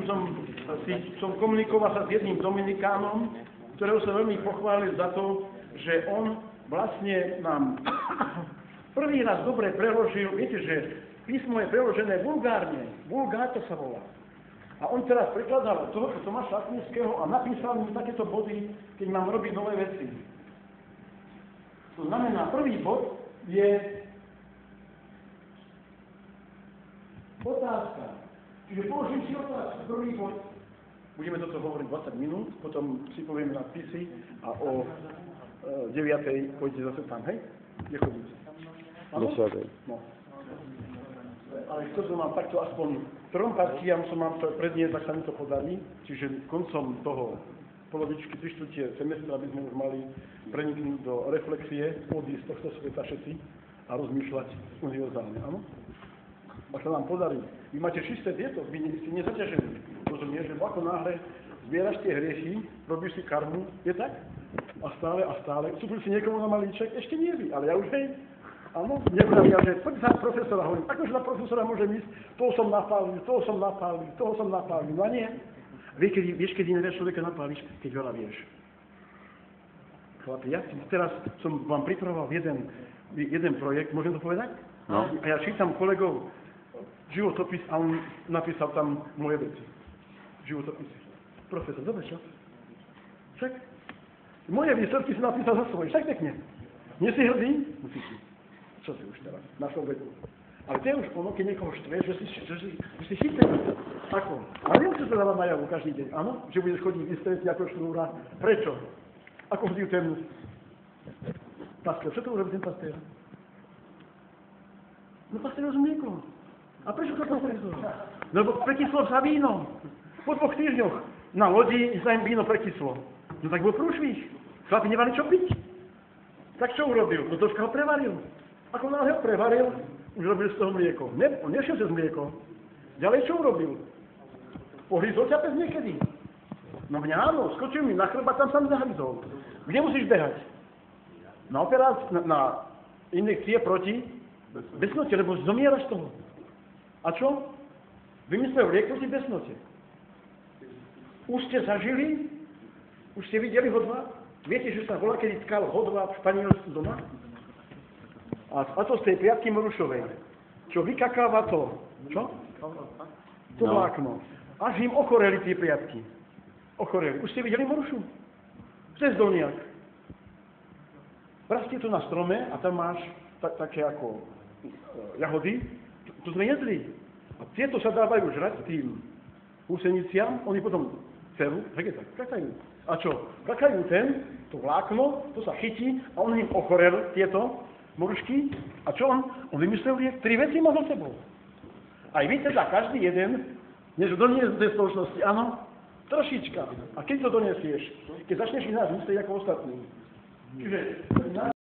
som komunikoval sa s jedným Dominikánom, ktorého sa veľmi pochválil za to, že on vlastne nám prvý raz dobre preložil, viete, že písmo je preložené vulgárne, vulgáto sa volá. A on teraz prekladal toho Tomáša Akvinského a napísal mi takéto body, keď mám robiť nové veci. To znamená, prvý bod je otázka. Čiže položím si otázku, prvý bod. Budeme toto hovoriť 20 minút, potom si povieme nadpisy a o 9:00 pôjdete zase tam, hej? Kde chodíte? Áno? No. Ale chcel som vám takto aspoň 3 partiám som vám to predniesť, ak sa mi to podarí, čiže koncom toho polovičky 3/4 semestra by sme už mali preniknúť do reflexie, odísť z tohto sveta všetci a rozmýšľať univerzálne, áno? Ak sa nám podarí. Vy máte čisté tieto, vy ste nezaťažení. Rozumieš, že ako náhle zbieraš tie hriechy, robíš si karmu, je tak? A stále. Vstúpil si niekomu na malíček, ešte nie vy, ale ja už hej. Áno, nepravia, že poď sa profesora hovorím, akože na profesora môžem ísť, toho som napálil, no a nie. Vieš, kedy nevieš človeka napáliš, keď veľa vieš. Chlapi, ja teraz som vám pripravoval jeden projekt, môžem to povedať? No. A ja čítam kolegov životopis a on napísal tam moje veci. Životopisy. Profesor, dobre, čo? Však? Moje výsledky si napísal za svoje, však pekne. Nie si hrdý? Musíš si. Čo si už teraz? Našou vedu. Ale to je už ono, keď niekoho štveš, že si chytrý. Ako? Ale nemusíš to dávať najavu každý deň, áno? Že budeš chodiť v istretí ako šnúra. Prečo? Ako chodil ten pastier. Čo to urobil ten pastier? No pastier rozum niekoho. A prečo to pastier? Lebo prekyslo sa víno. Po 2 týždňoch na lodi sa im víno prekyslo. No tak bol prúšvih. Chlapi nemali čo piť. Tak čo urobil? No troška ho prevaril. Ako náhle ho prevaril, už robil z toho mlieko. On nešiel cez mlieko. Ďalej čo urobil? Pohryzol ťa pes niekedy? No mňa áno, skočil mi na chleba, tam sa mi zahryzol. Kde musíš behať? Na operáciu, na injekcie proti besnote, lebo zomieraš z toho. A čo? Vymyslel liek proti besnote. Už ste zažili? Už ste videli hodva? Viete, že sa volá, kedy tkal hodva v Španielsku doma? A to z tej priatky morušovej. Čo vykakáva to? Čo? To vlákno. Až im ochoreli tie priatky. Ochoreli. Už ste videli morušu? Cez doniak. Rastie to na strome a tam máš také ako jahody. To sme jedli. A tieto sa dávajú žrať tým húseniciam. Oni potom celú, kakajú. A čo? Kakajú to vlákno, to sa chytí a on im ochorel tieto morušky. A čo on? On vymyslel 3 veci má za sebou. Aj vy teda, každý jeden, než doniesť do tej spoločnosti, áno? Trošička. A keď to donesieš? Keď začneš ináč myslieť ako ostatní. Čiže